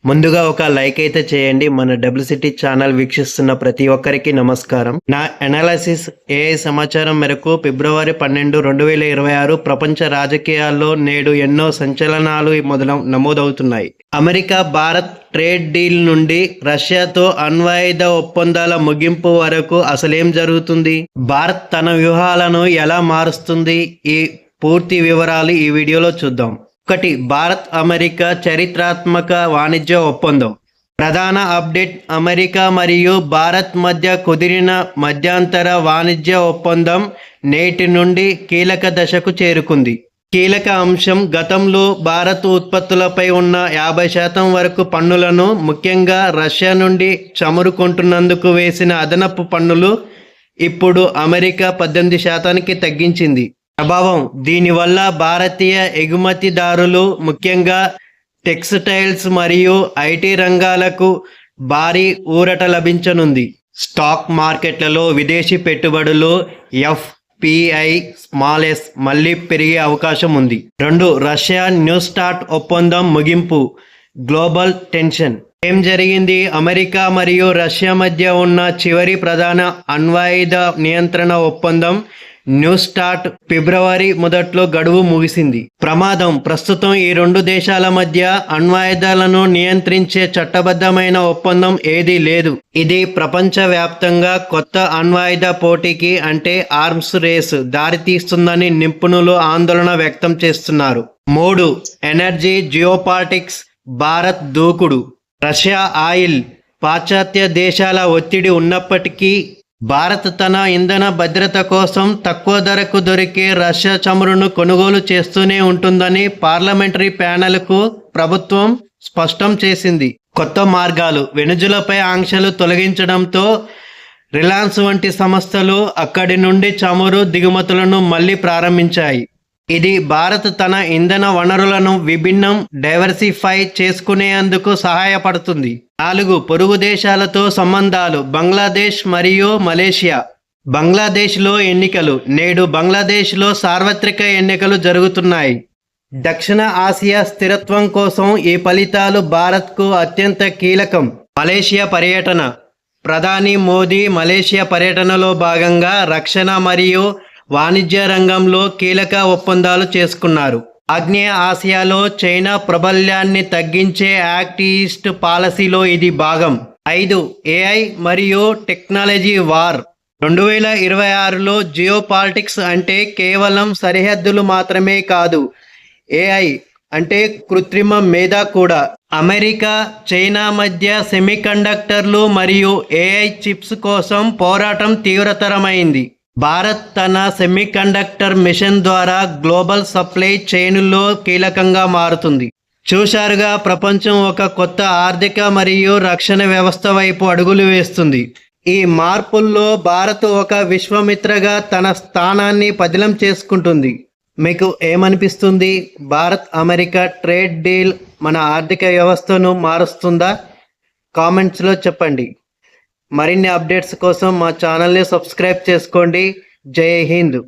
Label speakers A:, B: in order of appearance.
A: ముందుగా ఒక లైక్ అయితే చేయండి. మన డబ్ల్యూసిటీ ఛానల్ వీక్షిస్తున్న ప్రతి ఒక్కరికి నమస్కారం. నా అనాలిసిస్ ఏఐ సమాచారం మేరకు ఫిబ్రవరి 12, 2026 ప్రపంచ రాజకీయాల్లో నేడు ఎన్నో సంచలనాలు నమోదవుతున్నాయి. అమెరికా భారత్ ట్రేడ్ డీల్ నుండి రష్యాతో అణ్వాయుధ ఒప్పందాల ముగింపు వరకు అసలేం జరుగుతుంది? భారత్ తన వ్యూహాలను ఎలా మారుస్తుంది? ఈ పూర్తి వివరాలు ఈ వీడియోలో చూద్దాం. 1. భారత్ అమెరికా చరిత్రాత్మక వాణిజ్య ఒప్పందం. ప్రధాన అప్డేట్: అమెరికా మరియు భారత్ మధ్య కుదిరిన మధ్యంతర వాణిజ్య ఒప్పందం నేటి నుండి కీలక దశకు చేరుకుంది. కీలక అంశం: గతంలో భారత్ ఉత్పత్తులపై ఉన్న 50% వరకు పన్నులను, ముఖ్యంగా రష్యా నుండి చమురు కొంటున్నందుకు వేసిన అదనపు పన్నులు ఇప్పుడు అమెరికా 18%కి తగ్గించింది. ప్రభావం: దీనివల్ల భారతీయ ఎగుమతిదారులు, ముఖ్యంగా టెక్స్టైల్స్ మరియు ఐటీ రంగాలకు భారీ ఊరట లభించనుంది. స్టాక్ మార్కెట్లలో విదేశీ పెట్టుబడులు ఎఫ్పిఐ స్మాల్ ఎస్ మళ్లీ పెరిగే అవకాశం ఉంది. 2. రష్యా న్యూ స్టార్ట్ ఒప్పందం ముగింపు. Global tension. ఏం జరిగింది? అమెరికా మరియు రష్యా మధ్య ఉన్న చివరి ప్రధాన అణ్వాయుధ నియంత్రణ ఒప్పందం న్యూ స్టార్ట్ ఫిబ్రవరి మొదట్లో గడువు ముగిసింది. ప్రమాదం: ప్రస్తుతం ఈ రెండు దేశాల మధ్య అణ్వాయుధాలను నియంత్రించే చట్టబద్ధమైన ఒప్పందం ఏదీ లేదు. ఇది ప్రపంచవ్యాప్తంగా కొత్త అణ్వాయుధ పోటీకి, అంటే ఆర్మ్స్ రేస్ దారితీస్తుందని నిపుణులు ఆందోళన వ్యక్తం చేస్తున్నారు. 3. Energy geopolitics. భారత్ దూకుడు. Russia oil. పాశ్చాత్య దేశాల ఒత్తిడి ఉన్నప్పటికీ భారత్ తన ఇంధన భద్రత కోసం తక్కువ ధరకు దొరికే రష్యా చమురును కొనుగోలు చేస్తూనే ఉంటుందని పార్లమెంటరీ ప్యానెల్కు ప్రభుత్వం స్పష్టం చేసింది. కొత్త మార్గాలు. వెనుజులాపై ఆంక్షలు తొలగించడంతో రిలయన్స్ వంటి సంస్థలు అక్కడి నుండి చమురు దిగుమతులను మళ్లీ ప్రారంభించాయి. ఇది భారత్ తన ఇంధన వనరులను డైవర్సిఫై చేసుకునేందుకు సహాయపడుతుంది. 4. పొరుగు దేశాలతో సంబంధాలు. బంగ్లాదేశ్ మరియు మలేషియా. బంగ్లాదేశ్లో ఎన్నికలు. నేడు బంగ్లాదేశ్లో సార్వత్రిక ఎన్నికలు జరుగుతున్నాయి. దక్షిణ ఆసియా స్థిరత్వం కోసం ఈ ఫలితాలు భారత్కు అత్యంత కీలకం. మలేషియా పర్యటన. ప్రధాని మోదీ మలేషియా పర్యటనలో భాగంగా రక్షణ మరియు వాణిజ్య రంగంలో కీలక ఒప్పందాలు చేసుకున్నారు. ఆగ్నేయ ఆసియాలో చైనా ప్రాబల్యాన్ని తగ్గించే యాక్ట్ ఈస్ట్ పాలసీలో ఇది భాగం. 5. ఏఐ మరియు టెక్నాలజీ వార్. 2026లో జియోపాలిటిక్స్ అంటే కేవలం సరిహద్దులు మాత్రమే కాదు, ఏఐ అంటే కృత్రిమ మేధ కూడా. అమెరికా, చైనా మధ్య సెమీకండక్టర్లు మరియు ఏఐ చిప్స్ కోసం పోరాటం తీవ్రతరమైంది. భారత్ తన సెమీకండక్టర్ మిషన్ ద్వారా గ్లోబల్ సప్లై చైన్లో కీలకంగా మారుతుంది. చూశారుగా, ప్రపంచం ఒక కొత్త ఆర్థిక మరియు రక్షణ వ్యవస్థ వైపు అడుగులు వేస్తుంది. ఈ మార్పుల్లో భారత్ ఒక విశ్వమిత్రగా తన స్థానాన్ని పదిలం చేసుకుంటుంది. మీకు ఏమనిపిస్తుంది? భారత్ అమెరికా ట్రేడ్ డీల్ మన ఆర్థిక వ్యవస్థను మారుస్తుందా? కామెంట్స్లో చెప్పండి. మరిన్ని అప్డేట్స్ కోసం మా ఛానల్ని సబ్స్క్రైబ్ చేసుకోండి. జై హింద్.